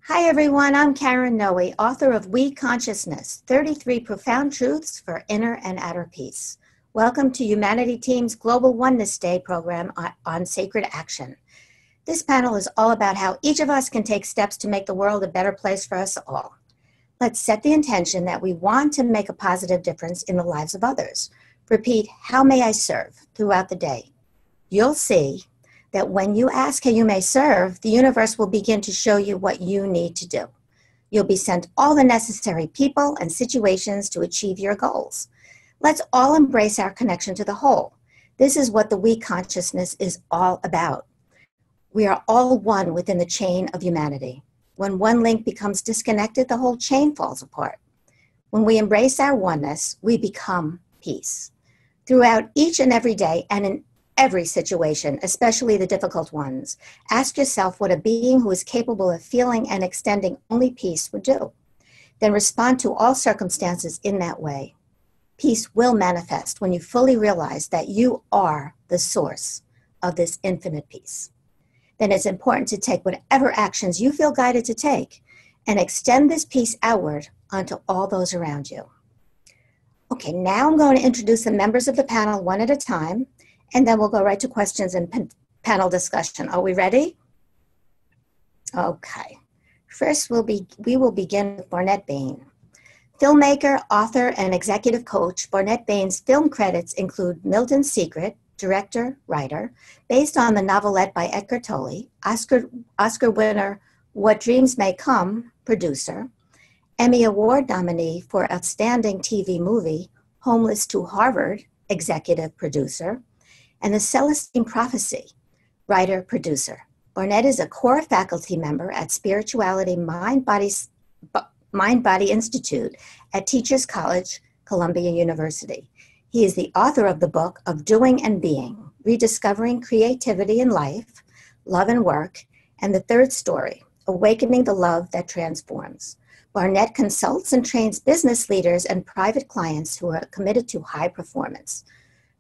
Hi everyone, I'm Karen Noe, author of We Consciousness, 33 Profound Truths for Inner and Outer Peace. Welcome to Humanity Team's Global Oneness Day program on Sacred Action. This panel is all about how each of us can take steps to make the world a better place for us all. Let's set the intention that we want to make a positive difference in the lives of others. Repeat, how may I serve, throughout the day. You'll see that when you ask how you may serve, the universe will begin to show you what you need to do. You'll be sent all the necessary people and situations to achieve your goals. Let's all embrace our connection to the whole. This is what the We Consciousness is all about. We are all one within the chain of humanity. When one link becomes disconnected, the whole chain falls apart. When we embrace our oneness, we become peace. Throughout each and every day and in every situation, especially the difficult ones, ask yourself what a being who is capable of feeling and extending only peace would do. Then respond to all circumstances in that way. Peace will manifest when you fully realize that you are the source of this infinite peace. Then it's important to take whatever actions you feel guided to take and extend this peace outward onto all those around you. Okay, now I'm going to introduce the members of the panel one at a time, and then we'll go right to questions and panel discussion. Are we ready? Okay. First, we will begin with Barnet Bain. Filmmaker, author, and executive coach, Barnet Bain's film credits include Milton's Secret, director, writer, based on the novelette by Edgar Tolle, Oscar winner What Dreams May Come, producer, Emmy Award nominee for Outstanding TV Movie, Homeless to Harvard, executive producer, and The Celestine Prophecy, writer-producer. Barnet is a core faculty member at Spirituality Mind-Body Institute at Teachers College, Columbia University. He is the author of the book of Doing and Being, Rediscovering Creativity in Life, Love and Work, and The Third Story, Awakening the Love That Transforms. Barnet consults and trains business leaders and private clients who are committed to high performance.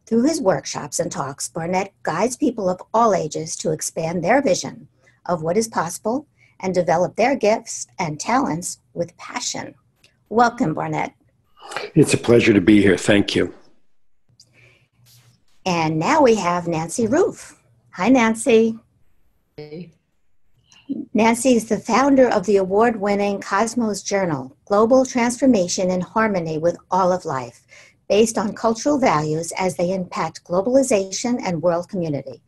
Through his workshops and talks, Barnet guides people of all ages to expand their vision of what is possible and develop their gifts and talents with passion. Welcome, Barnet. It's a pleasure to be here. Thank you. And now we have Nancy Roof. Hi, Nancy. Hey. Nancy is the founder of the award-winning Cosmos Journal, Global Transformation in Harmony with All of Life, based on cultural values as they impact globalization and world community.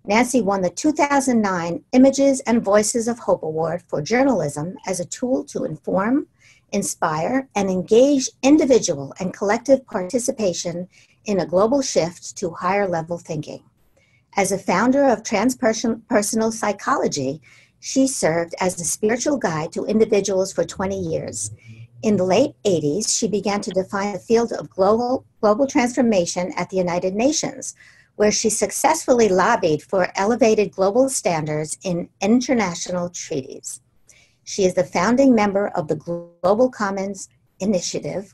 Nancy won the 2009 Images and Voices of Hope Award for journalism as a tool to inform, inspire, and engage individual and collective participation in a global shift to higher level thinking. As a founder of Transpersonal Psychology, she served as a spiritual guide to individuals for 20 years. In the late 80s, she began to define the field of global transformation at the United Nations, where she successfully lobbied for elevated global standards in international treaties. She is the founding member of the Global Commons Initiative,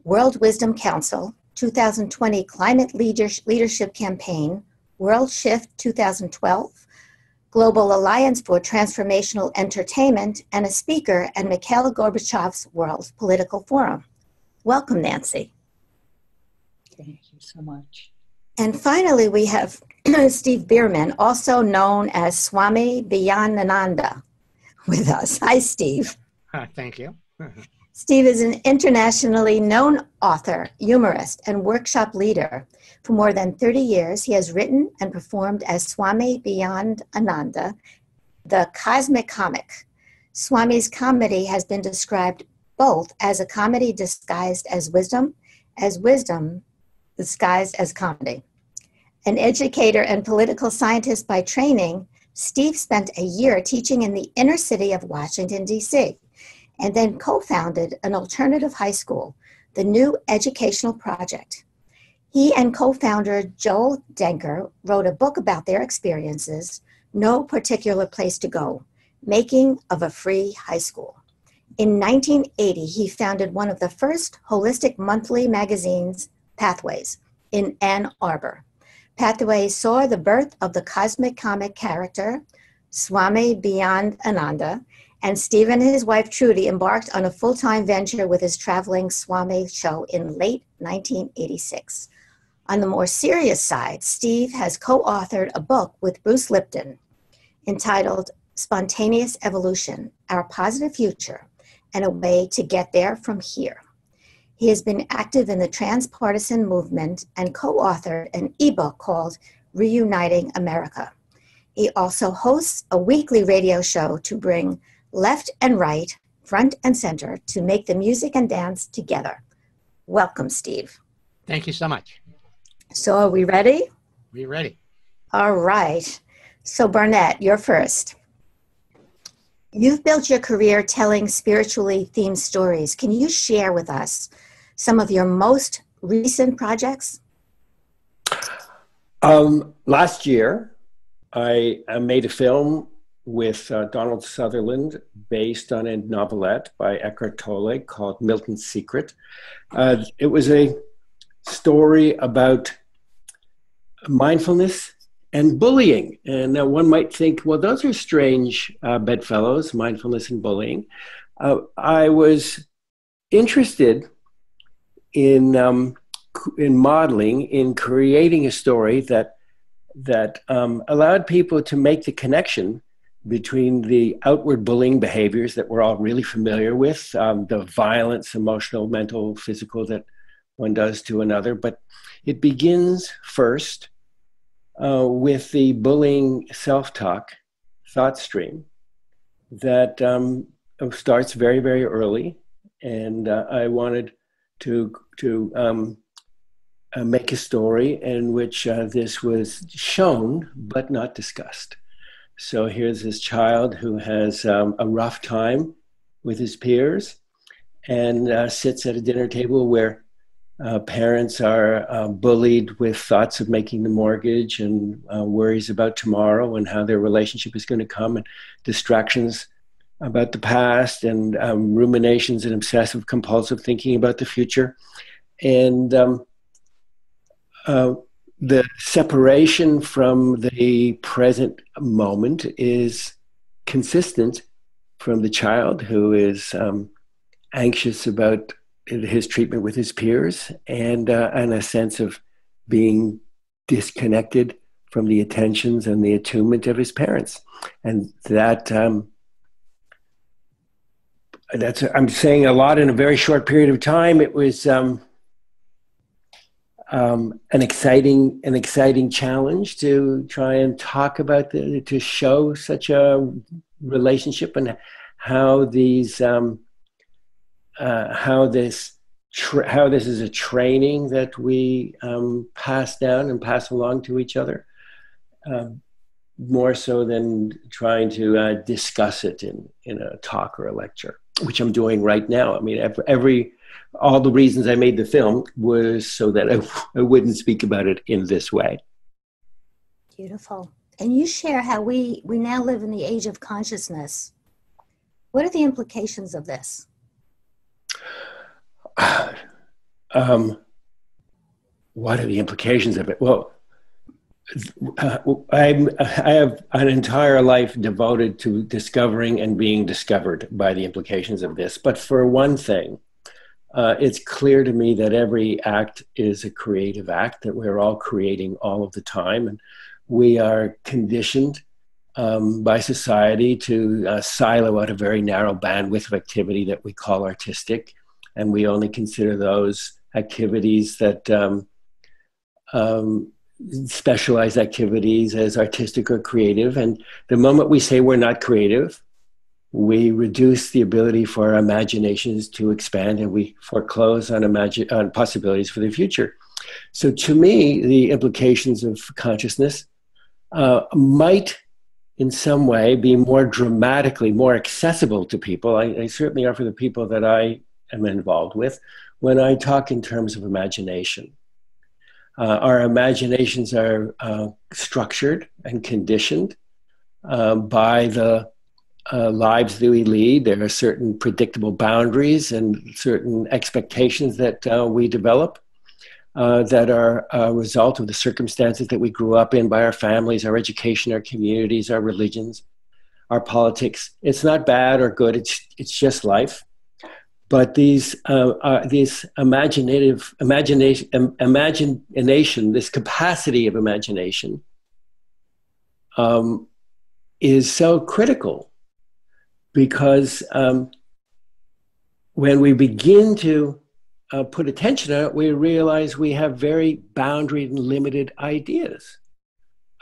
World Wisdom Council, 2020 Climate Leadership Campaign, World Shift 2012, Global Alliance for Transformational Entertainment, and a speaker at Mikhail Gorbachev's World Political Forum. Welcome, Nancy. Thank you so much. And finally, we have Steve Bhaerman, also known as Swami Bhayanananda, with us. Hi, Steve. Thank you. Steve is an internationally known author, humorist, and workshop leader. For more than 30 years, he has written and performed as Swami Bhayanananda, the cosmic comic. Swami's comedy has been described both as a comedy disguised as wisdom disguised as comedy. An educator and political scientist by training, Steve spent a year teaching in the inner city of Washington, D.C., and then co-founded an alternative high school, the New Educational Project. He and co-founder Joel Denker wrote a book about their experiences, No Particular Place to Go, Making of a Free High School. In 1980, he founded one of the first holistic monthly magazines, Pathways, in Ann Arbor. Pathways saw the birth of the cosmic comic character, Swami Bhayanananda, And Steve and his wife Trudy embarked on a full-time venture with his traveling Swami show in late 1986. On the more serious side, Steve has co-authored a book with Bruce Lipton entitled Spontaneous Evolution, Our Positive Future, and a Way to Get There from Here. He has been active in the transpartisan movement and co-authored an ebook called Reuniting America. He also hosts a weekly radio show to bring left and right, front and center, to make the music and dance together. Welcome, Steve. Thank you so much. So are we ready? We're ready. All right. So Barnet, you're first. You've built your career telling spiritually themed stories. Can you share with us some of your most recent projects? Last year, I made a film with Donald Sutherland based on a novelette by Eckhart Tolle called Milton's Secret. It was a story about mindfulness and bullying. And one might think, well, those are strange bedfellows, mindfulness and bullying. I was interested in modeling, in creating a story that allowed people to make the connection between the outward bullying behaviors that we're all really familiar with, the violence, emotional, mental, physical that one does to another. But it begins first with the bullying self-talk thought stream that starts very, very early. And I wanted to make a story in which this was shown but not discussed. So here's this child who has a rough time with his peers and sits at a dinner table where parents are bullied with thoughts of making the mortgage and worries about tomorrow and how their relationship is going to come, and distractions about the past, and ruminations and obsessive compulsive thinking about the future. And the separation from the present moment is consistent from the child who is anxious about his treatment with his peers, and a sense of being disconnected from the attentions and the attunement of his parents. And that's I'm saying a lot in a very short period of time. It was an exciting challenge to try and talk about to show such a relationship, and how these how this is a training that we pass down and pass along to each other, more so than trying to discuss it in a talk or a lecture, which I'm doing right now. I mean, all the reasons I made the film was so that I wouldn't speak about it in this way. Beautiful. And you share how we now live in the age of consciousness. What are the implications of this? What are the implications of it? Well, I have an entire life devoted to discovering and being discovered by the implications of this. But for one thing, it's clear to me that every act is a creative act, that we're all creating all of the time. And we are conditioned by society to silo out a very narrow bandwidth of activity that we call artistic. And we only consider those activities that specialized activities as artistic or creative. And the moment we say we're not creative, we reduce the ability for our imaginations to expand, and we foreclose on possibilities for the future. So to me, the implications of consciousness might in some way be more dramatically more accessible to people. I certainly are for the people that I am involved with when I talk in terms of imagination. Our imaginations are structured and conditioned by the lives that we lead. There are certain predictable boundaries and certain expectations that we develop that are a result of the circumstances that we grew up in, by our families, our education, our communities, our religions. our politics. It's not bad or good. It's just life. But these imagination, this capacity of imagination, is so critical, because when we begin to put attention on it, we realize we have very boundaried and limited ideas,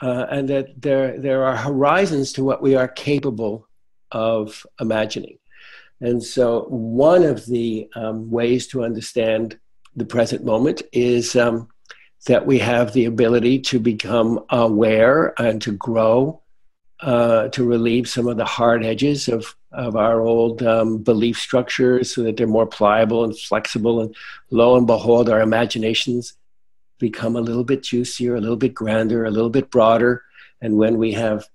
and that there are horizons to what we are capable of imagining. And so one of the ways to understand the present moment is that we have the ability to become aware and to grow, to relieve some of the hard edges of our old belief structures, so that they're more pliable and flexible. And lo and behold, our imaginations become a little bit juicier, a little bit grander, a little bit broader. And when we have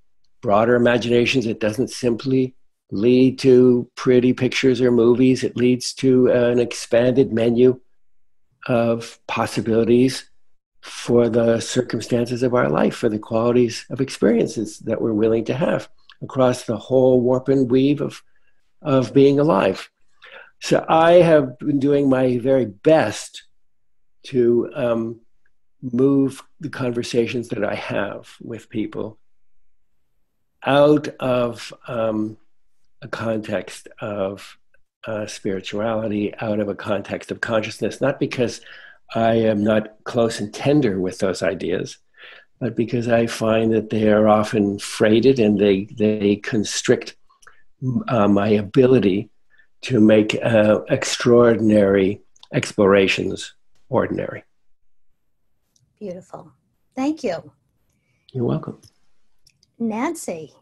broader imaginations, it doesn't simply lead to pretty pictures or movies. It leads to an expanded menu of possibilities for the circumstances of our life, for the qualities of experiences that we're willing to have across the whole warp and weave of being alive. So I have been doing my very best to move the conversations that I have with people out of a context of spirituality, out of a context of consciousness, not because I am not close and tender with those ideas, but because I find that they are often freighted and they constrict my ability to make extraordinary explorations ordinary. Beautiful. Thank you. You're welcome. Nancy,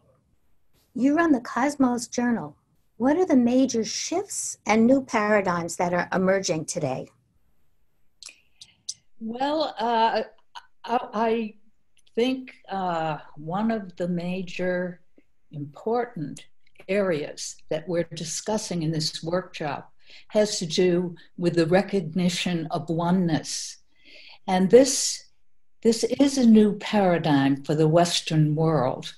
you run the Cosmos Journal. What are the major shifts and new paradigms that are emerging today? Well, I think one of the major important areas that we're discussing in this workshop has to do with the recognition of oneness. And this is a new paradigm for the Western world.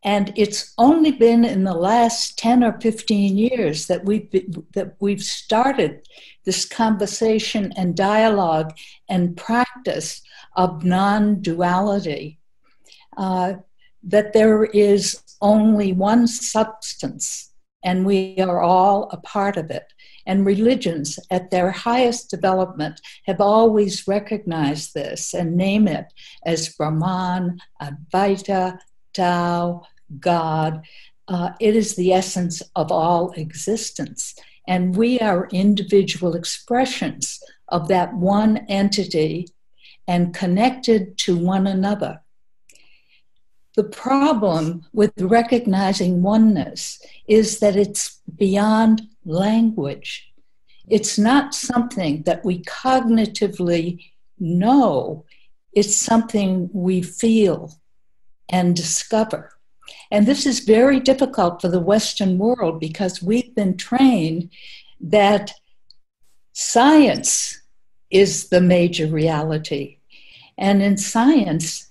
And it's only been in the last 10 or 15 years that we've started this conversation and dialogue and practice of non-duality, that there is only one substance, and we are all a part of it. And religions at their highest development have always recognized this and name it as Brahman, Advaita, Tao, God. It is the essence of all existence. And we are individual expressions of that one entity and connected to one another. The problem with recognizing oneness is that it's beyond language. It's not something that we cognitively know. It's something we feel and discover. And this is very difficult for the Western world because we've been trained that science is the major reality. And in science,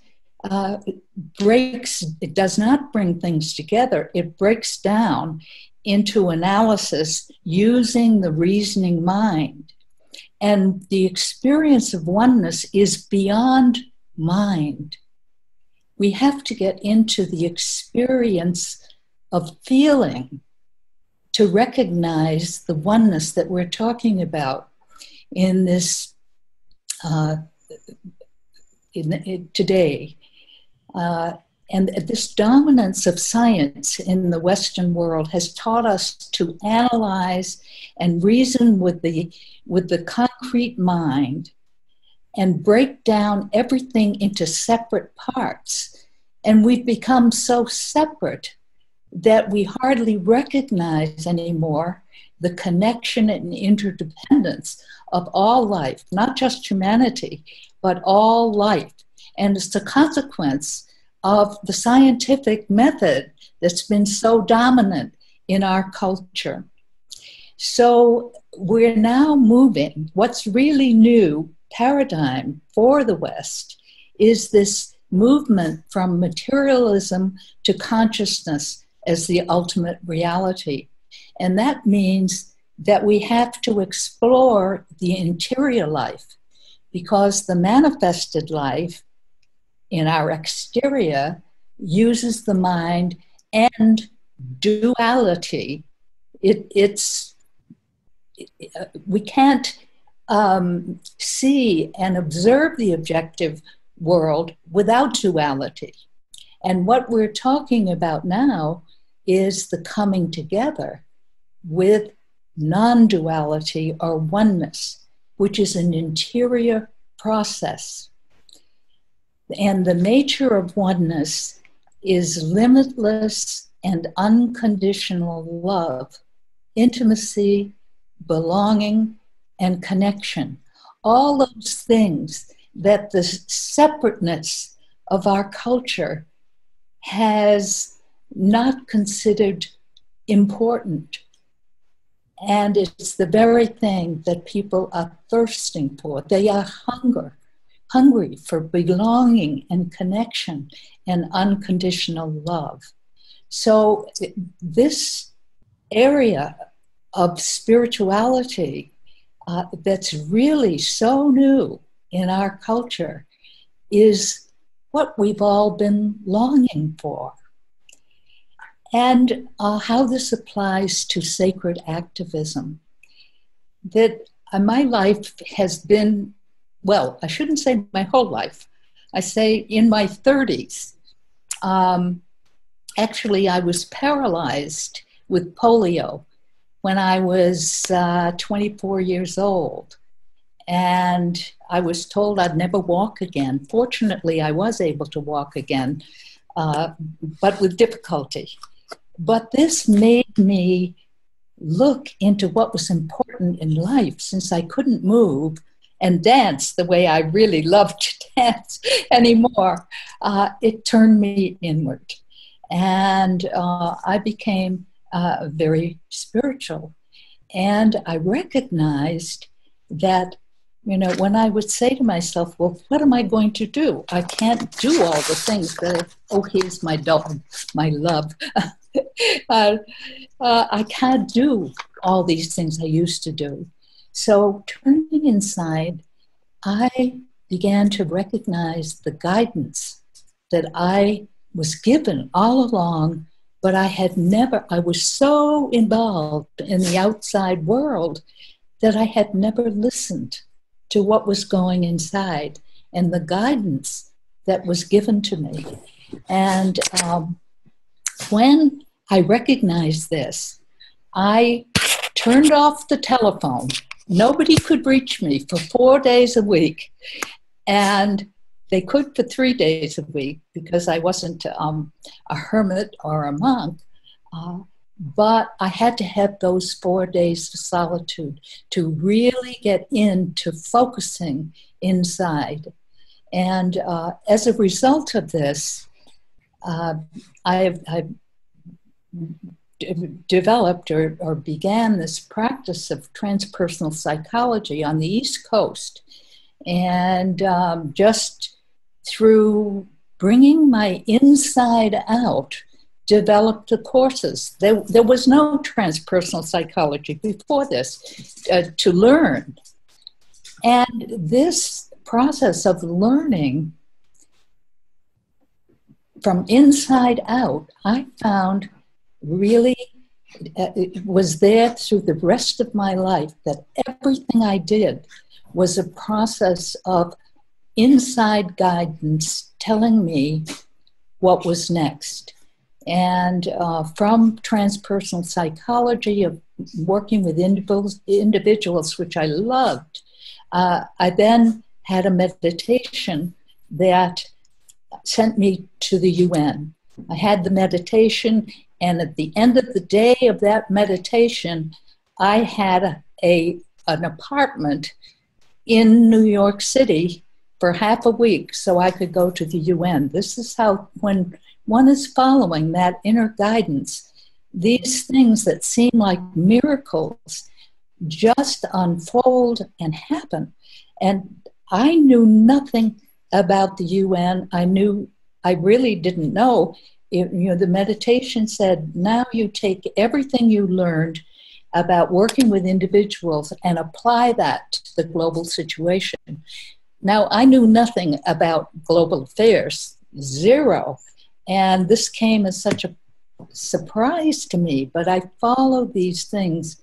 it does not bring things together. It breaks down into analysis using the reasoning mind. And the experience of oneness is beyond mind. We have to get into the experience of feeling to recognize the oneness that we're talking about in this today. And this dominance of science in the Western world has taught us to analyze and reason with the concrete mind and break down everything into separate parts. And we've become so separate that we hardly recognize anymore the connection and interdependence of all life, not just humanity, but all life. And it's a consequence of the scientific method that's been so dominant in our culture. So we're now moving. What's really new paradigm for the West is this movement from materialism to consciousness as the ultimate reality. And that means that we have to explore the interior life, because the manifested life in our exterior uses the mind and duality. We can't see and observe the objective world without duality. And what we're talking about now is the coming together with non-duality or oneness, which is an interior process. And the nature of oneness is limitless and unconditional love, intimacy, belonging, and connection. All those things that the separateness of our culture has not considered important. And it's the very thing that people are thirsting for. They are hungry for belonging and connection and unconditional love. So this area of spirituality that's really so new in our culture is what we've all been longing for. And how this applies to sacred activism. That my life has been, well, I shouldn't say my whole life. I say in my 30s. Actually, I was paralyzed with polio when I was 24 years old. And I was told I'd never walk again. Fortunately, I was able to walk again, but with difficulty. But this made me look into what was important in life, since I couldn't move and dance the way I really loved to dance anymore. It turned me inward. And I became very spiritual. And I recognized that, you know, when I would say to myself, well, what am I going to do? I can't do all the things that, oh, here's my dog, my love. I can't do all these things I used to do. So turning inside, I began to recognize the guidance that I was given all along, but I was so involved in the outside world that I had never listened to what was going inside and the guidance that was given to me. And when I recognized this, I turned off the telephone. Nobody could reach me for 4 days a week. And they could for 3 days a week because I wasn't a hermit or a monk. But I had to have those 4 days of solitude to really get into focusing inside. And as a result of this, I've developed or began this practice of transpersonal psychology on the East Coast. And just through bringing my inside out, developed the courses. There was no transpersonal psychology before this to learn. And this process of learning from inside out, I found really it was there through the rest of my life, that everything I did was a process of inside guidance telling me what was next. And from transpersonal psychology, of working with individuals, which I loved, I then had a meditation that sent me to the UN. I had the meditation, and at the end of the day of that meditation, I had an apartment in New York City for half a week so I could go to the UN. This is how, when one is following that inner guidance, these things that seem like miracles just unfold and happen. And I knew nothing about the UN. I really didn't know the meditation said, now you take everything you learned about working with individuals and apply that to the global situation. Now, I knew nothing about global affairs, zero. And this came as such a surprise to me, but I followed these things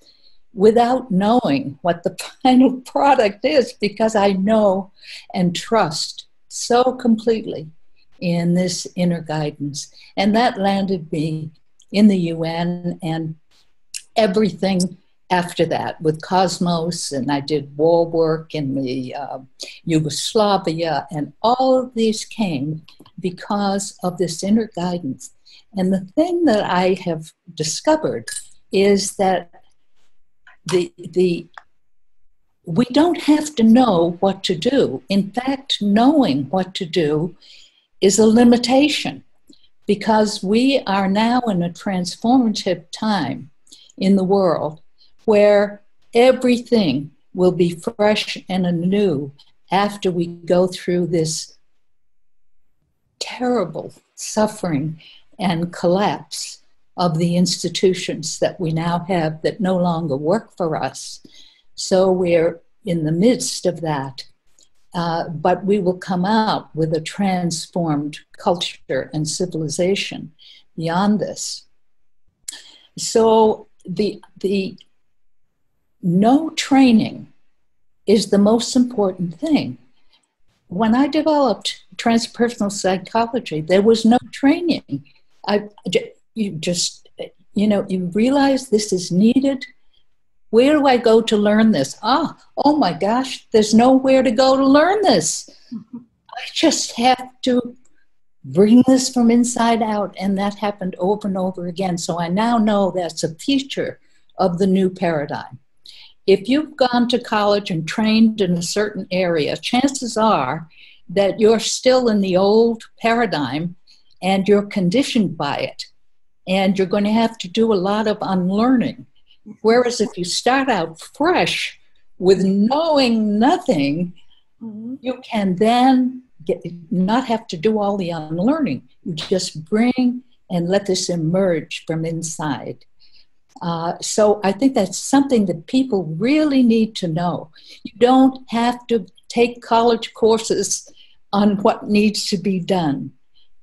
without knowing what the final product is, because I know and trust so completely in this inner guidance. And that landed me in the UN and everything after that with Cosmos, and I did war work in the Yugoslavia, and all of these came because of this inner guidance. And the thing that I have discovered is that we don't have to know what to do. In fact, knowing what to do is a limitation, because we are now in a transformative time in the world where everything will be fresh and anew after we go through this terrible suffering and collapse of the institutions that we now have that no longer work for us. So we're in the midst of that, but we will come out with a transformed culture and civilization beyond this. So the no training is the most important thing. When I developed transpersonal psychology, there was no training. You realize this is needed. Where do I go to learn this? Oh my gosh, there's nowhere to go to learn this. I just have to bring this from inside out, and that happened over and over again. So I now know that's a feature of the new paradigm. If you've gone to college and trained in a certain area, chances are that you're still in the old paradigm and you're conditioned by it. And you're going to have to do a lot of unlearning. Whereas if you start out fresh with knowing nothing, you can then not have to do all the unlearning. You just bring and let this emerge from inside. So I think that's something that people really need to know. You don't have to take college courses on what needs to be done.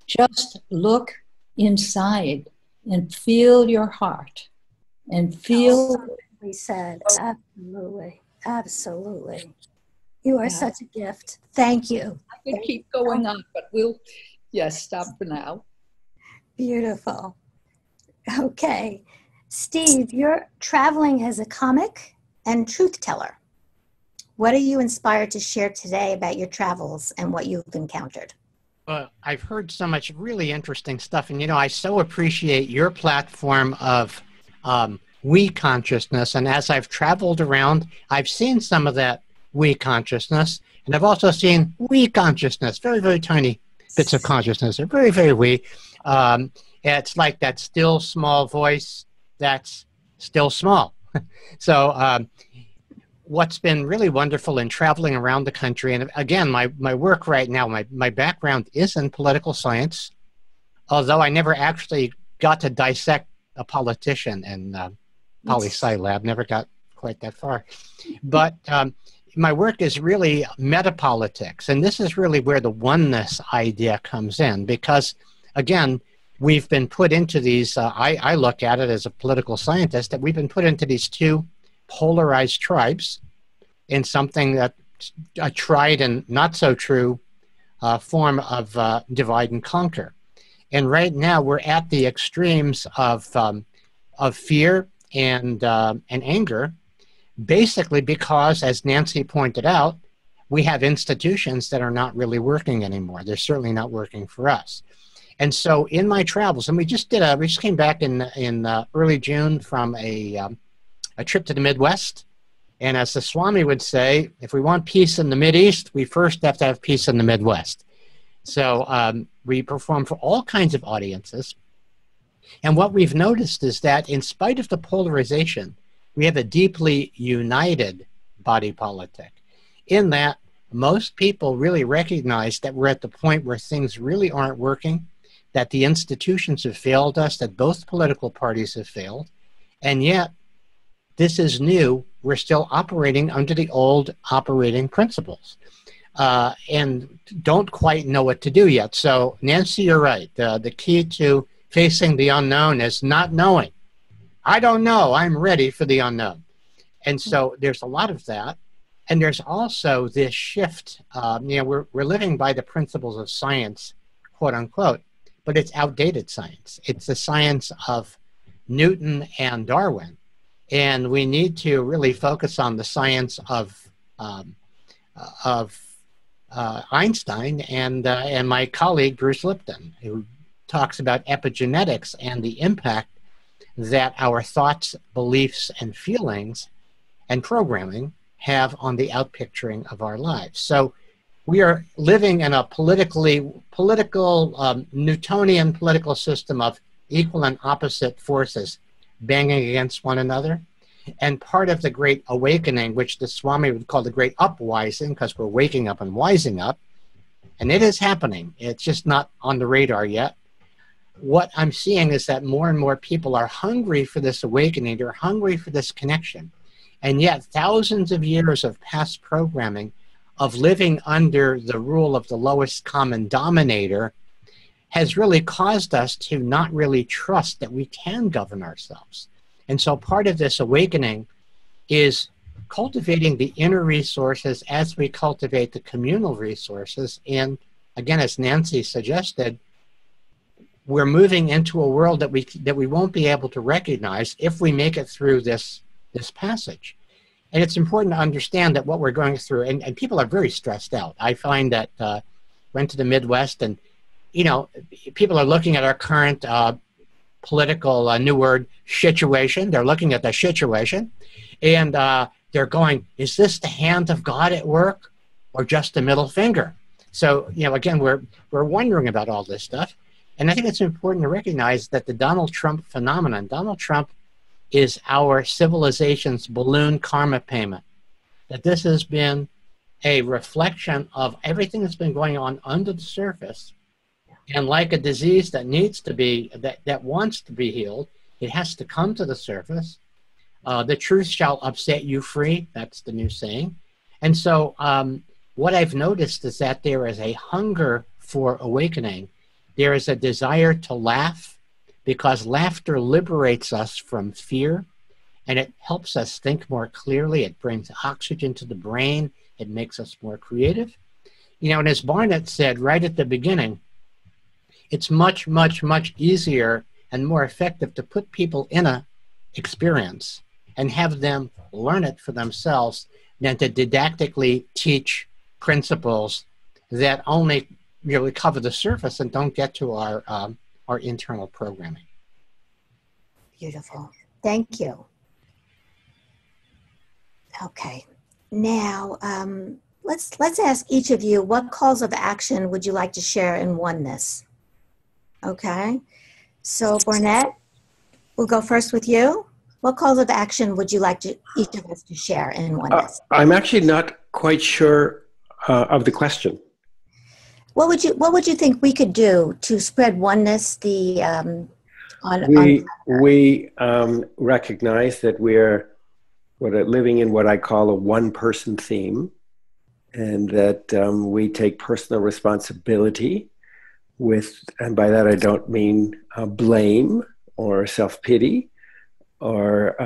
Just look inside and feel your heart and feel. We said, absolutely, absolutely. You are such a gift. Thank you. I can keep going on, but we'll, stop for now. Beautiful. Okay. Steve, you're traveling as a comic and truth teller. What are you inspired to share today about your travels and what you've encountered? Well, I've heard so much really interesting stuff. And, I so appreciate your platform of we consciousness. And as I've traveled around, I've seen some of that we consciousness. And I've also seen we consciousness, very, very tiny bits of consciousness. They're very, very we. It's like that still small voice that's still small. So what's been really wonderful in traveling around the country, and again, my work right now, my background is in political science, although I never actually got to dissect a politician in poli-sci lab, never got quite that far. But my work is really metapolitics, and this is really where the oneness idea comes in, because again, we've been put into these, I look at it as a political scientist, that we've been put into these two polarized tribes in something that a tried and not so true form of divide and conquer. And right now we're at the extremes of fear and anger, basically because, as Nancy pointed out, we have institutions that are not really working anymore. They're certainly not working for us. And so in my travels, and we just came back in early June from a trip to the Midwest. And as the Swami would say, if we want peace in the Mideast, we first have to have peace in the Midwest. So we perform for all kinds of audiences. And what we've noticed is that in spite of the polarization, we have a deeply united body politic, in that most people really recognize that we're at the point where things really aren't working. that the institutions have failed us, that both political parties have failed, and yet this is new. We're still operating under the old operating principles and don't quite know what to do yet. So, Nancy, you're right. The key to facing the unknown is not knowing. I don't know. I'm ready for the unknown. And so there's a lot of that. And there's also this shift. We're living by the principles of science, quote unquote, but it's outdated science. It's the science of Newton and Darwin. And we need to really focus on the science of Einstein and my colleague Bruce Lipton, who talks about epigenetics and the impact that our thoughts, beliefs, and feelings and programming have on the outpicturing of our lives. So we are living in a Newtonian political system of equal and opposite forces banging against one another. And part of the great awakening, which the Swami would call the great upwising, because we're waking up and wising up, and it is happening. It's just not on the radar yet. What I'm seeing is that more and more people are hungry for this awakening. They're hungry for this connection. And yet thousands of years of past programming of living under the rule of the lowest common denominator has really caused us to not really trust that we can govern ourselves. And so part of this awakening is cultivating the inner resources as we cultivate the communal resources. And again, as Nancy suggested, we're moving into a world that we won't be able to recognize if we make it through this passage. And it's important to understand that what we're going through, and people are very stressed out. I find that went to the Midwest, and people are looking at our current political new word situation. They're looking at the situation, and they're going, is this the hand of God at work or just a middle finger? So again, we're wondering about all this stuff. And I think it's important to recognize that the Donald Trump phenomenon, Donald Trump is our civilization's balloon karma payment. That this has been a reflection of everything that's been going on under the surface. And like a disease that needs to be, that wants to be healed, it has to come to the surface. The truth shall upset you free. That's the new saying. And so what I've noticed is that there is a hunger for awakening. There is a desire to laugh, because laughter liberates us from fear, and it helps us think more clearly. It brings oxygen to the brain. It makes us more creative. And as Barnet said right at the beginning, it's much, much, much easier and more effective to put people in an experience and have them learn it for themselves than to didactically teach principles that only really cover the surface and don't get to our internal programming. Beautiful. Thank you. Okay. Now, let's ask each of you, what calls of action would you like to share in oneness? Okay. So, Barnet, we'll go first with you. What calls of action would you like each of us to share in oneness? I'm actually not quite sure of the question. What would you think we could do to spread oneness? We recognize that we're living in what I call a one-person theme, and that we take personal responsibility and by that I don't mean blame or self-pity or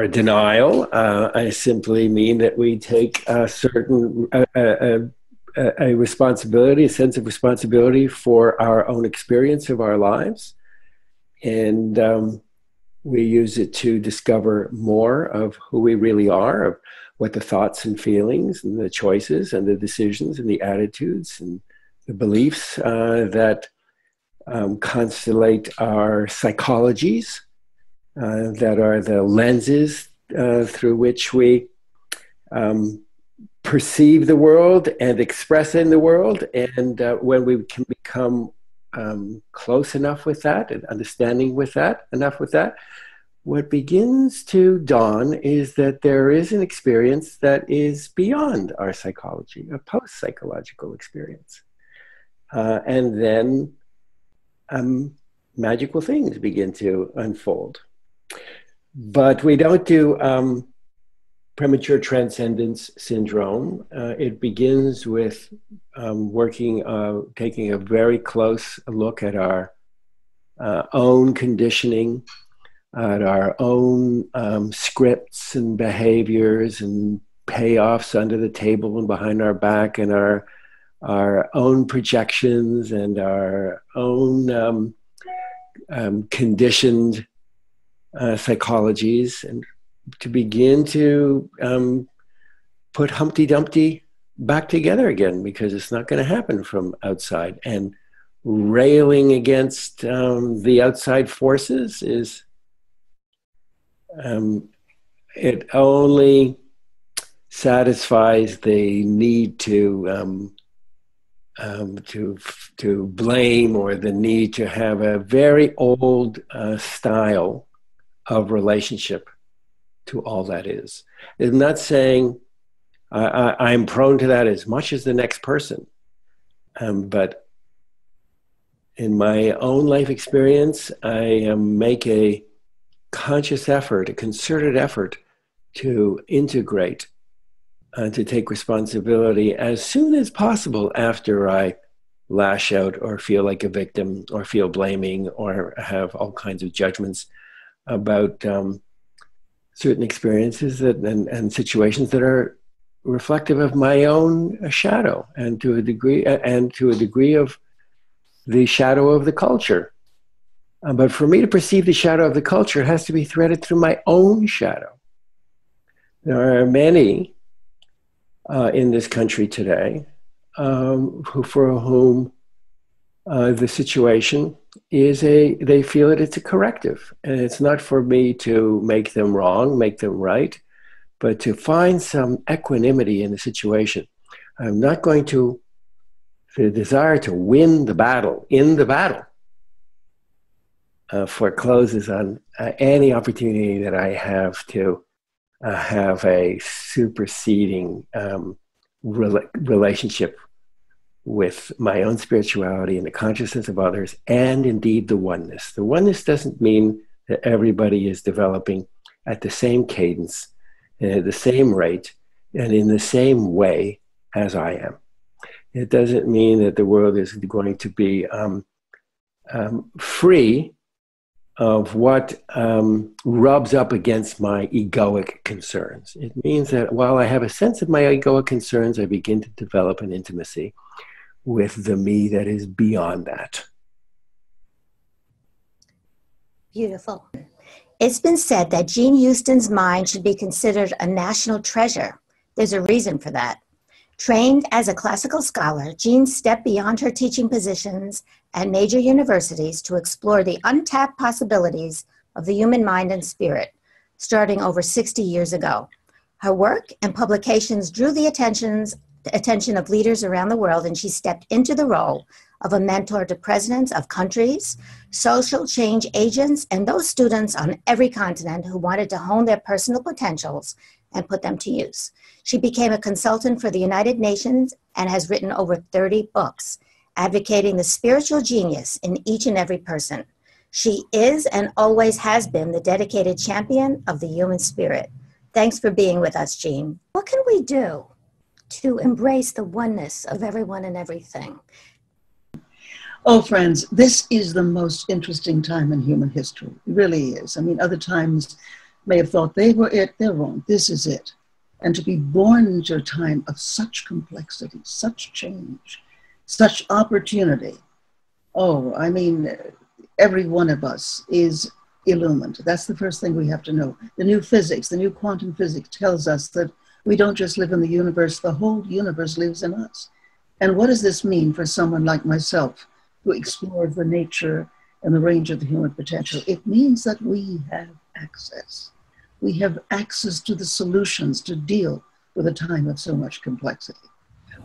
denial. I simply mean that we take a responsibility, a sense of responsibility for our own experience of our lives, and we use it to discover more of who we really are, of what the thoughts and feelings and the choices and the decisions and the attitudes and the beliefs that constellate our psychologies, that are the lenses through which we perceive the world and express in the world. And when we can become close enough with that and understanding enough with that, what begins to dawn is that there is an experience that is beyond our psychology, a post-psychological experience. and then magical things begin to unfold. But we don't do premature transcendence syndrome. It begins with taking a very close look at our own conditioning, at our own scripts and behaviors and payoffs under the table and behind our back, and our own projections and our own conditioned psychologies, and to begin to put Humpty Dumpty back together again, because it's not going to happen from outside. And railing against the outside forces is it only satisfies the need to blame, or the need to have a very old style of relationship to all that is. I'm not saying I'm prone to that as much as the next person, but in my own life experience, I make a conscious effort, a concerted effort to integrate, to take responsibility as soon as possible after I lash out or feel like a victim or feel blaming or have all kinds of judgments about certain experiences and situations that are reflective of my own shadow, and to a degree of the shadow of the culture. But for me to perceive the shadow of the culture, it has to be threaded through my own shadow. There are many in this country today for whom the situation is they feel that it's a corrective. And it's not for me to make them wrong, make them right, but to find some equanimity in the situation. I'm not going to, the desire to win the battle, in the battle, forecloses on any opportunity that I have to have a superseding relationship with my own spirituality and the consciousness of others, and indeed the oneness. The oneness doesn't mean that everybody is developing at the same cadence, at the same rate, and in the same way as I am. It doesn't mean that the world is going to be free of what rubs up against my egoic concerns. It means that while I have a sense of my egoic concerns, I begin to develop an intimacy with the me that is beyond that. Beautiful. It's been said that Jean Houston's mind should be considered a national treasure. There's a reason for that. Trained as a classical scholar, Jean stepped beyond her teaching positions at major universities to explore the untapped possibilities of the human mind and spirit, starting over 60 years ago. Her work and publications drew the attention of leaders around the world, and she stepped into the role of a mentor to presidents of countries, social change agents, and those students on every continent who wanted to hone their personal potentials and put them to use. She became a consultant for the United Nations and has written over 30 books, advocating the spiritual genius in each and every person. She is and always has been the dedicated champion of the human spirit. Thanks for being with us, Jean. What can we do to embrace the oneness of everyone and everything? Oh, friends, this is the most interesting time in human history. It really is. I mean, other times may have thought they were it, they're wrong. This is it. And to be born into a time of such complexity, such change, such opportunity. Oh, I mean, every one of us is illumined. That's the first thing we have to know. The new physics, the new quantum physics tells us that we don't just live in the universe, the whole universe lives in us. And what does this mean for someone like myself who explored the nature and the range of the human potential? It means that we have access. We have access to the solutions to deal with a time of so much complexity.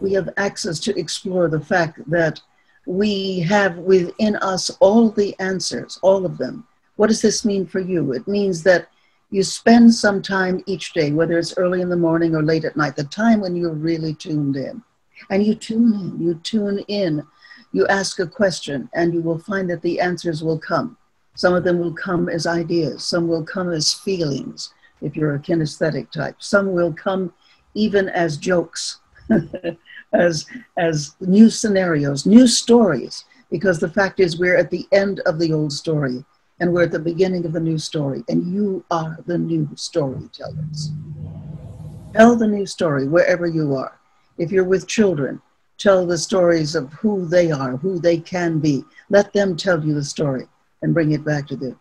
We have access to explore the fact that we have within us all the answers, all of them. What does this mean for you? It means that you spend some time each day, whether it's early in the morning or late at night, the time when you're really tuned in. And you tune in you ask a question and you will find that the answers will come. Some of them will come as ideas. Some will come as feelings, if you're a kinesthetic type. Some will come even as jokes, as new scenarios, new stories, because the fact is we're at the end of the old story and we're at the beginning of the new story, and you are the new storytellers. Tell the new story wherever you are. If you're with children, tell the stories of who they are, who they can be. Let them tell you the story and bring it back to them.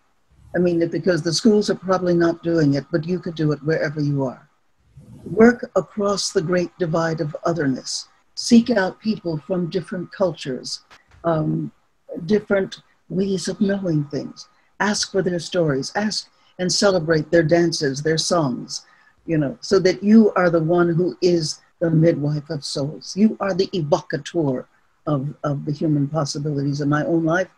I mean, because the schools are probably not doing it, but you could do it wherever you are. Work across the great divide of otherness. Seek out people from different cultures, different ways of knowing things. Ask for their stories. Ask and celebrate their dances, their songs, you know, so that you are the one who is the midwife of souls. You are the evocateur of the human possibilities. In my own life,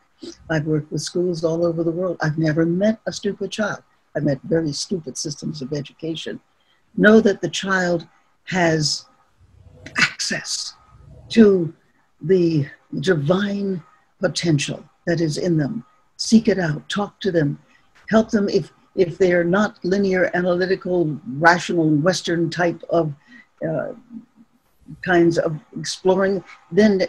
I've worked with schools all over the world. I've never met a stupid child. I've met very stupid systems of education. Know that the child has access to the divine potential that is in them. Seek it out, talk to them, help them if they're not linear, analytical, rational, Western type of kinds of exploring, then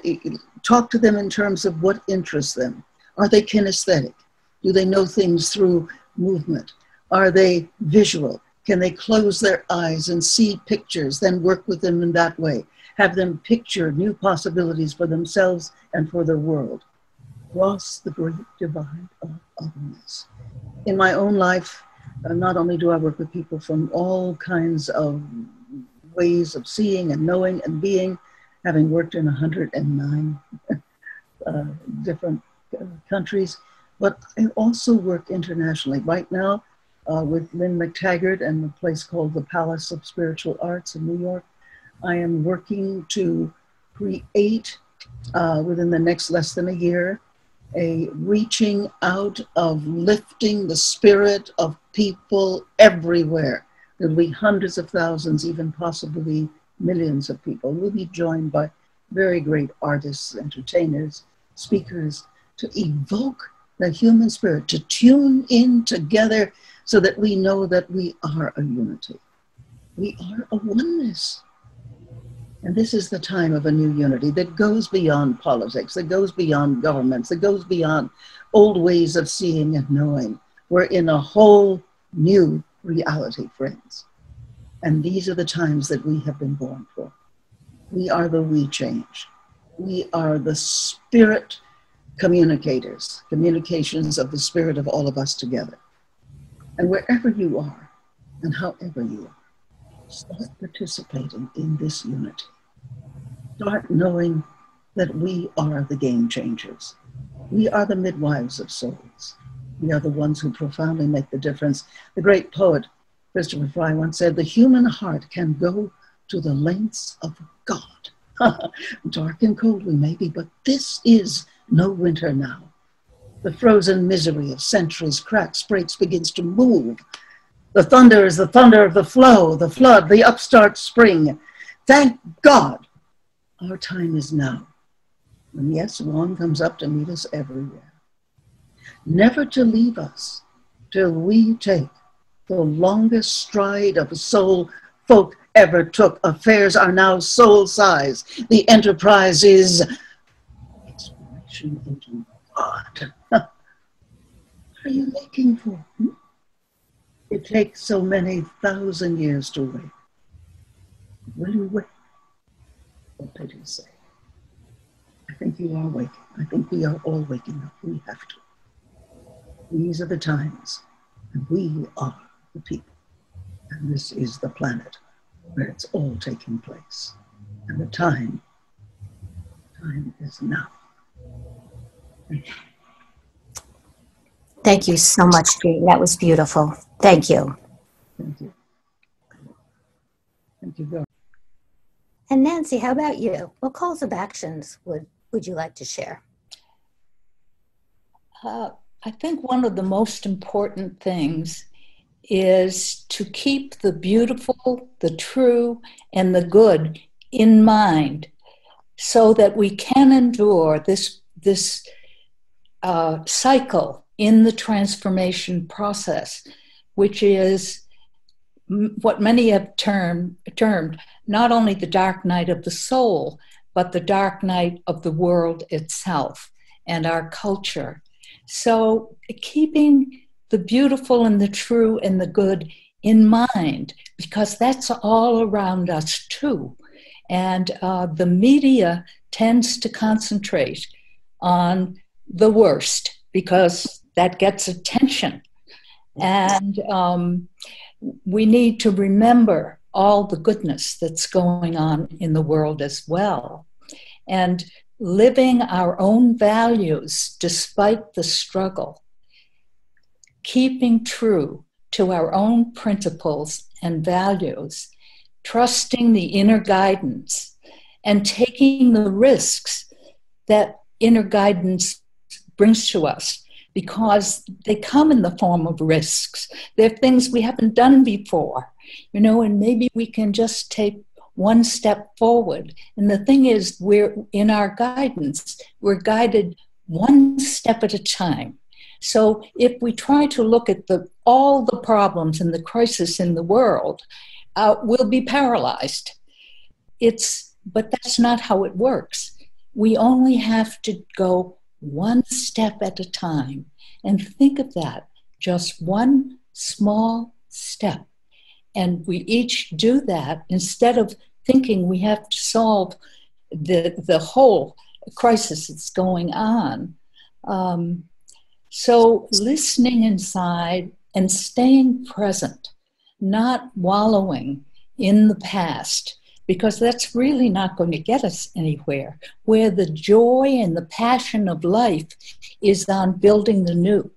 talk to them in terms of what interests them. Are they kinesthetic? Do they know things through movement? Are they visual? Can they close their eyes and see pictures, then work with them in that way? Have them picture new possibilities for themselves and for their world. Cross the great divide of otherness. In my own life, not only do I work with people from all kinds of ways of seeing and knowing and being, having worked in 109 different countries, but I also work internationally. Right now, with Lynn McTaggart and a place called the Palace of Spiritual Arts in New York, I am working to create, within the next less than a year, a reaching out of lifting the spirit of people everywhere. There'll be hundreds of thousands, even possibly millions of people. We'll be joined by very great artists, entertainers, speakers, to evoke the human spirit, to tune in together so that we know that we are a unity. We are a oneness. And this is the time of a new unity that goes beyond politics, that goes beyond governments, that goes beyond old ways of seeing and knowing. We're in a whole new reality, friends. And these are the times that we have been born for. We are the we change. We are the spirit communicators, communications of the spirit of all of us together. And wherever you are and however you are, start participating in this unity. Start knowing that we are the game changers. We are the midwives of souls. We are the ones who profoundly make the difference. The great poet, Christopher Fry, once said, the human heart can go to the lengths of God. Dark and cold we may be, but this is no winter now. The frozen misery of centuries cracks, breaks, begins to move. The thunder is the thunder of the flow, the flood, the upstart spring. Thank God our time is now. And yes, dawn comes up to meet us everywhere. Never to leave us till we take the longest stride of soul folk ever took. Affairs are now soul size. The enterprise is exploration into God. What are you making for? It takes so many thousand years to wait. Will you wait? For pity's sake. I think you are waking. I think we are all waking up. We have to. These are the times, and we are the people. And this is the planet where it's all taking place. And the time is now. Thank you so much, Jean. That was beautiful. Thank you. Thank you. Thank you very much. And Nancy, how about you? What calls of actions would you like to share? I think one of the most important things is to keep the beautiful, the true, and the good in mind so that we can endure this cycle in the transformation process, which is what many have termed not only the dark night of the soul, but the dark night of the world itself and our culture. So keeping the beautiful and the true and the good in mind, because that's all around us too. And the media tends to concentrate on the worst because that gets attention. And we need to remember all the goodness that's going on in the world as well. And living our own values despite the struggle, keeping true to our own principles and values, trusting the inner guidance, and taking the risks that inner guidance brings to us, because they come in the form of risks. They're things we haven't done before, and maybe we can just take one step forward. And the thing is, we're in our guidance, we're guided one step at a time. So if we try to look at all the problems and the crisis in the world, we'll be paralyzed. But that's not how it works. We only have to go one step at a time, and think of that, just one small step. And we each do that instead of thinking we have to solve the whole crisis that's going on. So listening inside and staying present, not wallowing in the past, because that's really not going to get us anywhere, where the joy and the passion of life is on building the new.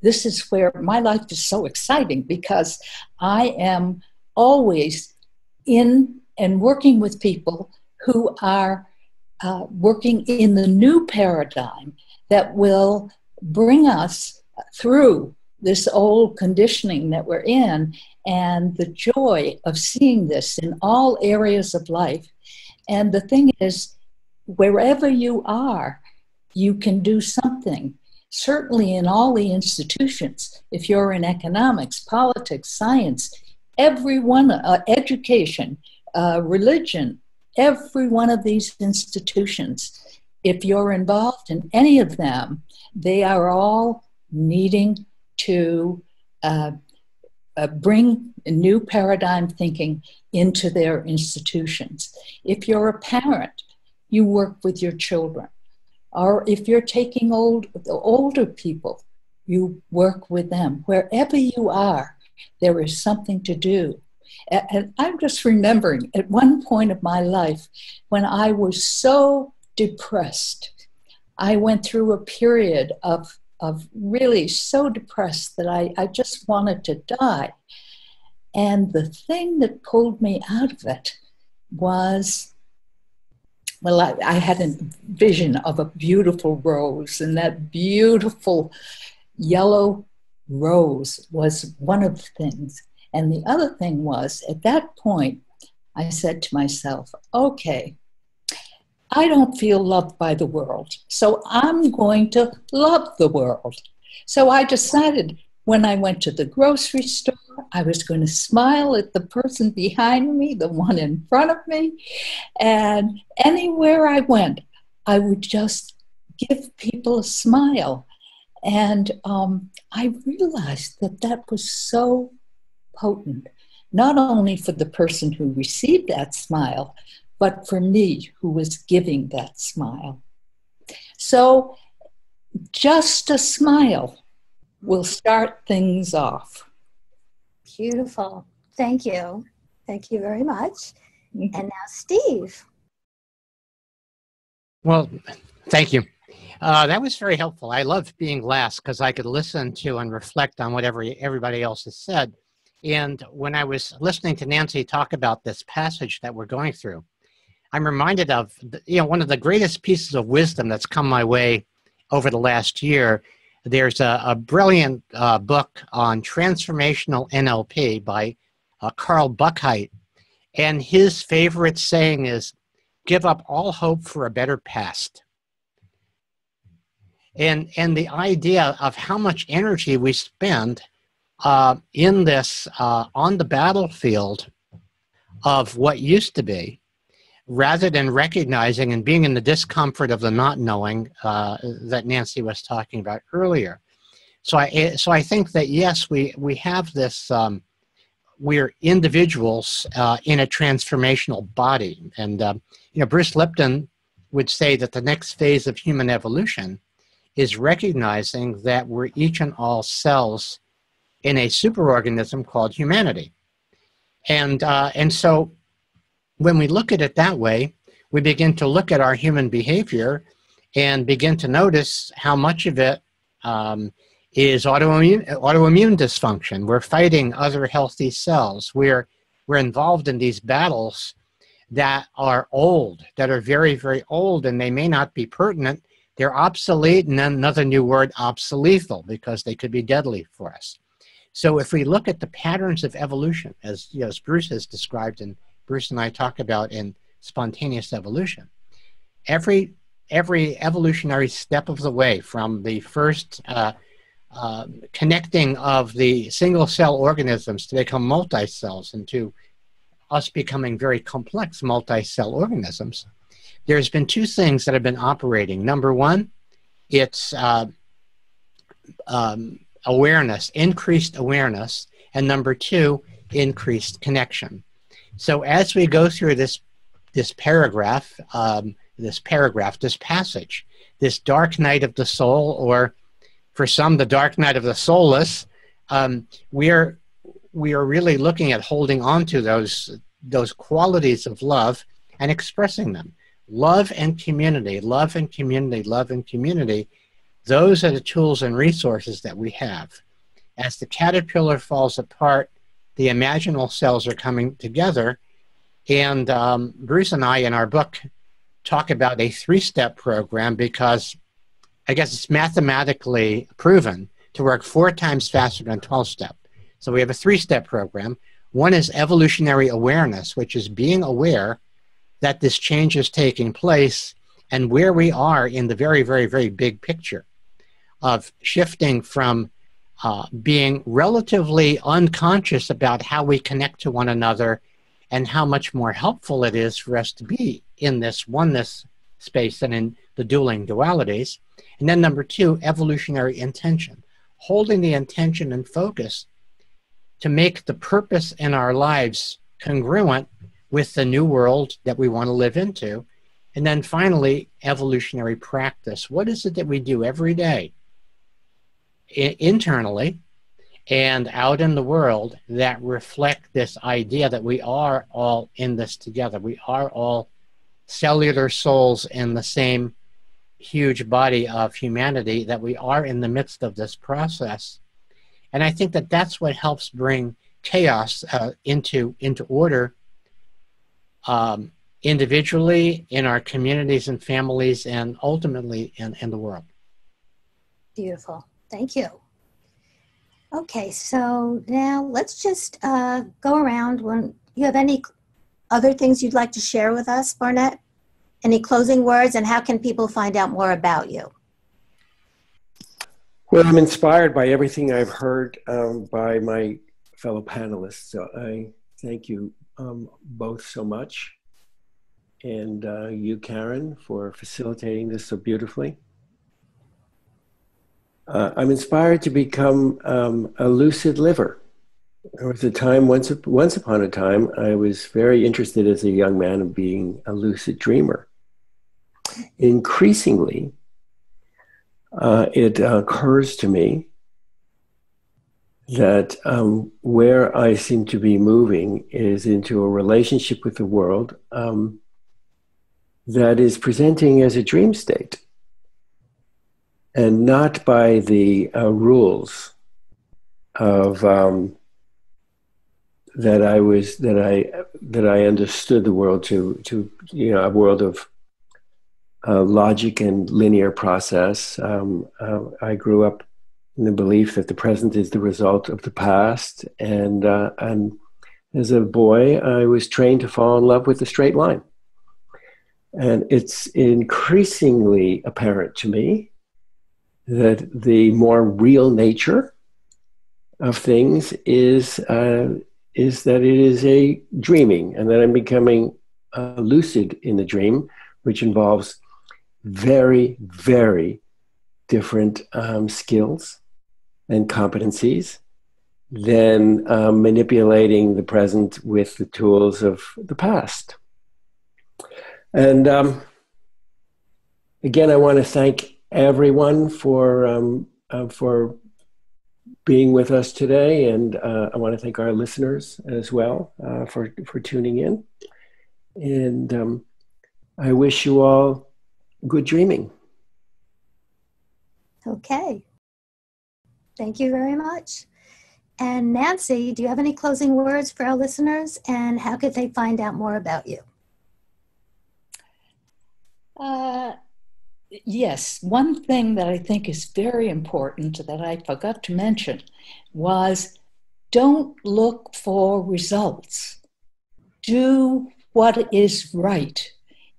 This is where my life is so exciting, because I am always in and working with people who are working in the new paradigm that will bring us through this old conditioning that we're in, and the joy of seeing this in all areas of life. And the thing is, wherever you are, you can do something. Certainly in all the institutions, if you're in economics, politics, science, everyone, education, religion, every one of these institutions, if you're involved in any of them, they are all needing to bring a new paradigm thinking into their institutions. If you're a parent, you work with your children. Or if you're taking older people, you work with them. Wherever you are, there is something to do. And I'm just remembering at one point of my life when I was so depressed, I went through a period of really so depressed that I just wanted to die. And the thing that pulled me out of it was, well, I had a vision of a beautiful rose, and that beautiful yellow rose was one of the things. And the other thing was, at that point, I said to myself, okay, I don't feel loved by the world, so I'm going to love the world. So I decided when I went to the grocery store, I was going to smile at the person behind me, the one in front of me, and anywhere I went, I would just give people a smile. And I realized that that was so potent, not only for the person who received that smile, but for me who was giving that smile. So just a smile will start things off. Beautiful. Thank you. Thank you very much. And now Steve. Well, thank you. That was very helpful. I loved being last because I could listen to and reflect on whatever everybody else has said. And when I was listening to Nancy talk about this passage that we're going through, I'm reminded of, one of the greatest pieces of wisdom that's come my way over the last year. There's a brilliant book on transformational NLP by Carl Buchheit. And his favorite saying is, give up all hope for a better past. And the idea of how much energy we spend in this, on the battlefield of what used to be, rather than recognizing and being in the discomfort of the not knowing that Nancy was talking about earlier. So I think that, yes, we have this, we're individuals in a transformational body. And, you know, Bruce Lipton would say that the next phase of human evolution is recognizing that we're each and all cells in a superorganism called humanity. And so when we look at it that way, we begin to look at our human behavior and begin to notice how much of it is autoimmune dysfunction. We're fighting other healthy cells. We're involved in these battles that are old, that are very, very old, and they may not be pertinent. They're obsolete, and then another new word, obsolethal, because they could be deadly for us. So if we look at the patterns of evolution, as, you know, as Bruce has described, and Bruce and I talk about in spontaneous evolution, every evolutionary step of the way, from the first connecting of the single cell organisms to become multi-cells, and to us becoming very complex multi-cell organisms, there's been two things that have been operating. Number one, it's awareness, increased awareness, and number two, increased connection. So as we go through this paragraph, this passage, this dark night of the soul, or for some, the dark night of the soulless, we are really looking at holding on to those qualities of love and expressing them. Love and community, love and community, love and community. Those are the tools and resources that we have. As the caterpillar falls apart, the imaginal cells are coming together. And Bruce and I, in our book, talk about a 3-step program, because I guess it's mathematically proven to work 4 times faster than 12-step. So we have a 3-step program. One is evolutionary awareness, which is being aware that this change is taking place and where we are in the very, very, very big picture of shifting from being relatively unconscious about how we connect to one another and how much more helpful it is for us to be in this oneness space and in the dueling dualities. And then number 2, evolutionary intention, holding the intention and focus to make the purpose in our lives congruent with the new world that we want to live into. And then finally, evolutionary practice. What is it that we do every day internally and out in the world that reflect this idea that we are all in this together? We are all cellular souls in the same huge body of humanity, that we are in the midst of this process. And I think that that's what helps bring chaos into order, individually, in our communities and families, and ultimately in the world. Beautiful. Thank you. Okay, so now let's just go around. When you have any other things you'd like to share with us, Barnet? Any closing words, and how can people find out more about you? Well, I'm inspired by everything I've heard by my fellow panelists. So I thank you both so much. And you, Karen, for facilitating this so beautifully. I'm inspired to become a lucid liver. There was a time, once upon a time, I was very interested as a young man in being a lucid dreamer. Increasingly, it occurs to me that where I seem to be moving is into a relationship with the world that is presenting as a dream state, and not by the rules of that I understood the world to a world of logic and linear process. I grew up in the belief that the present is the result of the past, and as a boy, I was trained to fall in love with the straight line. And it's increasingly apparent to me that the more real nature of things is that it is a dreaming, and that I'm becoming lucid in the dream, which involves very, very different skills and competencies than manipulating the present with the tools of the past. And again, I want to thank everyone for being with us today, and I want to thank our listeners as well for tuning in. And I wish you all good dreaming. Okay. Thank you very much. And Nancy, do you have any closing words for our listeners, and how could they find out more about you? Yes, one thing that I think is very important that I forgot to mention was don't look for results. Do what is right.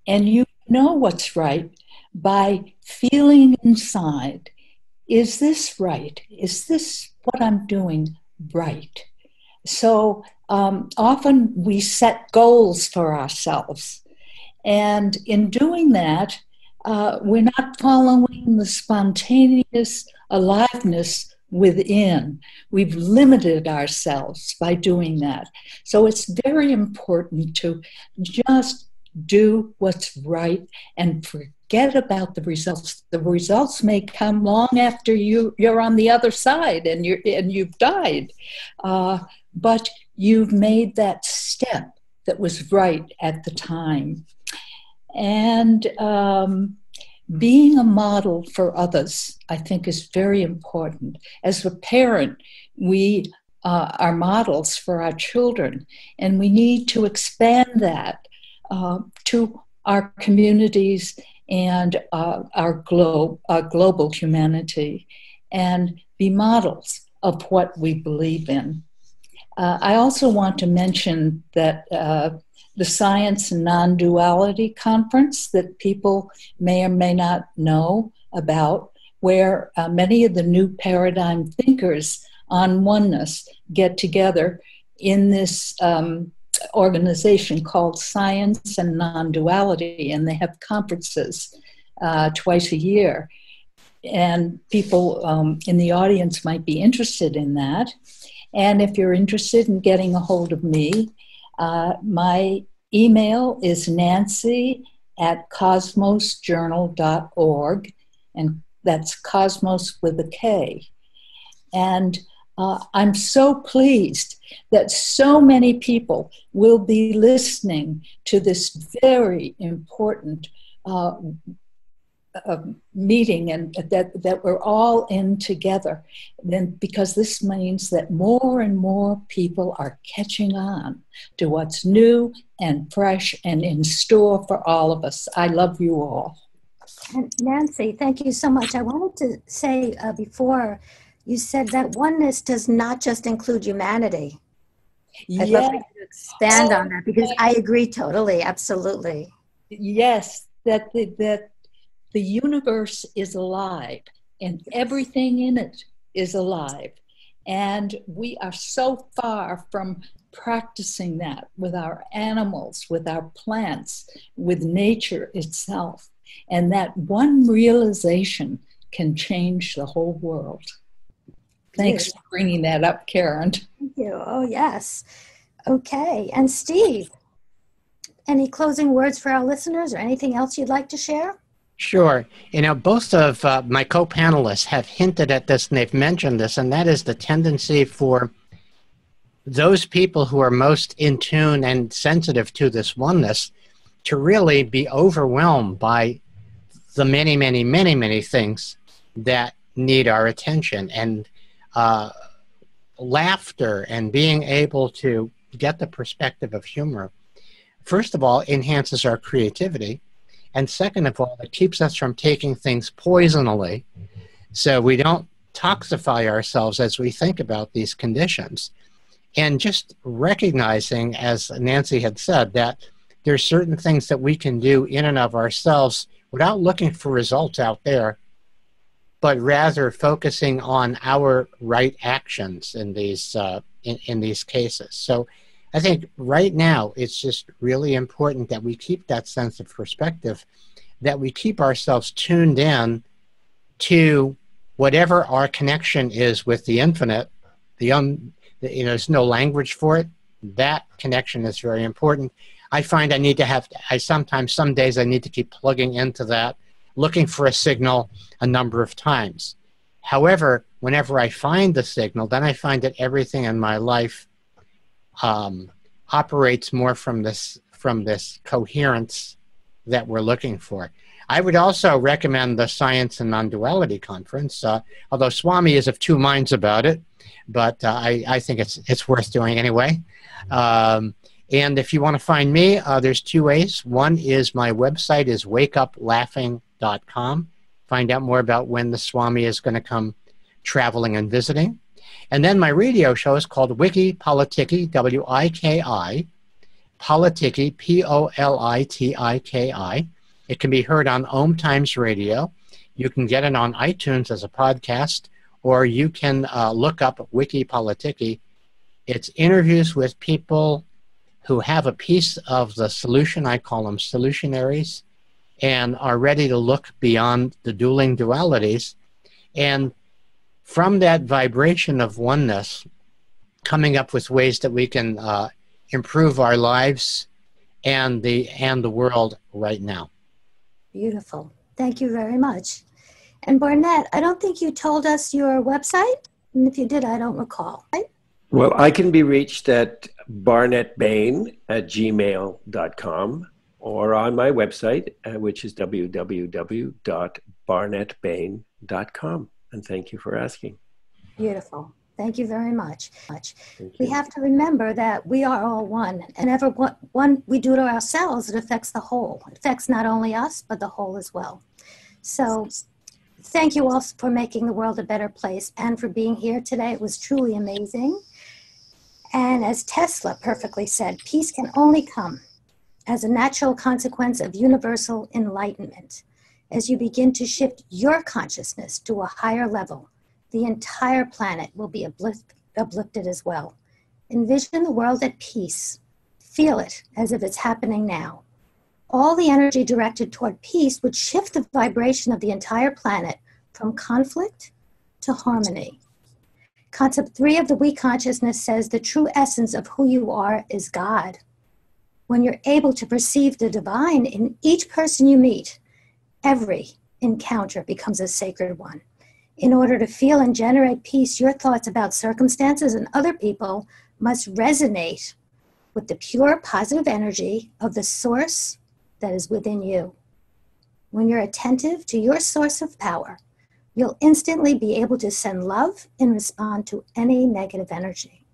And you know what's right by feeling inside, is this right? Is this what I'm doing right? So often we set goals for ourselves. And in doing that, we're not following the spontaneous aliveness within. We've limited ourselves by doing that. So it's very important to just do what's right and forget about the results. The results may come long after you're on the other side and you've died, but you've made that step that was right at the time. And being a model for others, I think, is very important. As a parent, we are models for our children, and we need to expand that to our communities and our global humanity, and be models of what we believe in. I also want to mention that the Science and Non-Duality Conference that people may or may not know about, where many of the new paradigm thinkers on oneness get together in this organization called Science and Non-Duality, and they have conferences twice a year. And people in the audience might be interested in that. And if you're interested in getting a hold of me, my email is nancy@cosmosjournal.org, and that's Cosmos with a K. And I'm so pleased that so many people will be listening to this very important meeting, and that we're all in together, then because this means that more and more people are catching on to what's new and fresh and in store for all of us. I love you all. And Nancy, thank you so much. I wanted to say before, you said that oneness does not just include humanity. I'd love for you to expand on that, because I agree totally, absolutely. Yes, that the universe is alive, and everything in it is alive. And we are so far from practicing that with our animals, with our plants, with nature itself. And that one realization can change the whole world. Thanks for bringing that up, Karen. Thank you. Oh, yes. Okay. And Steve, any closing words for our listeners or anything else you'd like to share? Sure. You know, both of my co-panelists have hinted at this, and they've mentioned this, and that is the tendency for those people who are most in tune and sensitive to this oneness to really be overwhelmed by the many, many, many, many things that need our attention. And laughter and being able to get the perspective of humor, first of all, enhances our creativity. And second of all, it keeps us from taking things poisonally, so we don't toxify ourselves as we think about these conditions. And just recognizing, as Nancy had said, that there's certain things that we can do in and of ourselves without looking for results out there, but rather focusing on our right actions in these cases. So I think right now it's just really important that we keep that sense of perspective, that we keep ourselves tuned in to whatever our connection is with the infinite. There's no language for it. That connection is very important. I find some days I need to keep plugging into that, looking for a signal a number of times. However, whenever I find the signal, then I find that everything in my life operates more from this coherence that we're looking for. I would also recommend the Science and Non-Duality Conference, although Swami is of two minds about it, but I think it's worth doing anyway. And if you want to find me, there's two ways. One is my website is wakeuplaughing.com. Find out more about when the Swami is going to come traveling and visiting. And then my radio show is called Wiki Politiki, W-I-K-I, Politiki, P-O-L-I-T-I-K-I. It can be heard on Om Times Radio. You can get it on iTunes as a podcast, or you can look up Wiki Politiki. It's interviews with people who have a piece of the solution. I call them solutionaries, and are ready to look beyond the dueling dualities. And from that vibration of oneness, coming up with ways that we can improve our lives and the world right now. Beautiful. Thank you very much. And Barnet, I don't think you told us your website. And if you did, I don't recall. Right? Well, I can be reached at barnetbain@gmail.com or on my website, which is www.barnetbain.com. And thank you for asking. Beautiful. Thank you very much. We have to remember that we are all one, and ever one we do to ourselves, it affects the whole. It affects not only us, but the whole as well. So thank you all for making the world a better place and for being here today. It was truly amazing. And as Tesla perfectly said, peace can only come as a natural consequence of universal enlightenment. As you begin to shift your consciousness to a higher level, the entire planet will be uplifted as well. Envision the world at peace. Feel it as if it's happening now. All the energy directed toward peace would shift the vibration of the entire planet from conflict to harmony. Concept 3 of the We Consciousness says the true essence of who you are is God. When you're able to perceive the divine in each person you meet, every encounter becomes a sacred one. In order to feel and generate peace, your thoughts about circumstances and other people must resonate with the pure positive energy of the source that is within you. When you're attentive to your source of power, you'll instantly be able to send love and respond to any negative energy.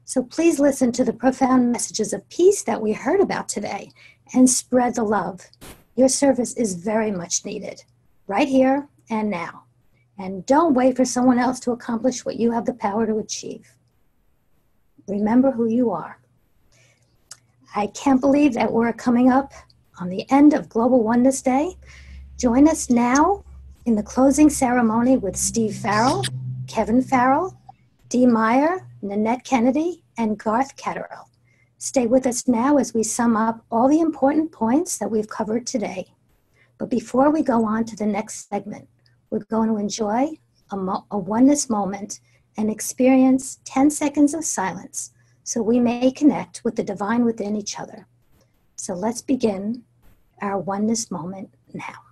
So please listen to the profound messages of peace that we heard about today and spread the love. Your service is very much needed, right here and now. And don't wait for someone else to accomplish what you have the power to achieve. Remember who you are. I can't believe that we're coming up on the end of Global Oneness Day. Join us now in the closing ceremony with Steve Farrell, Kevin Farrell, Dee Meyer, Nanette Kennedy, and Garth Catterall. Stay with us now as we sum up all the important points that we've covered today. But before we go on to the next segment, we're going to enjoy a oneness moment and experience 10 seconds of silence so we may connect with the divine within each other. So let's begin our oneness moment now.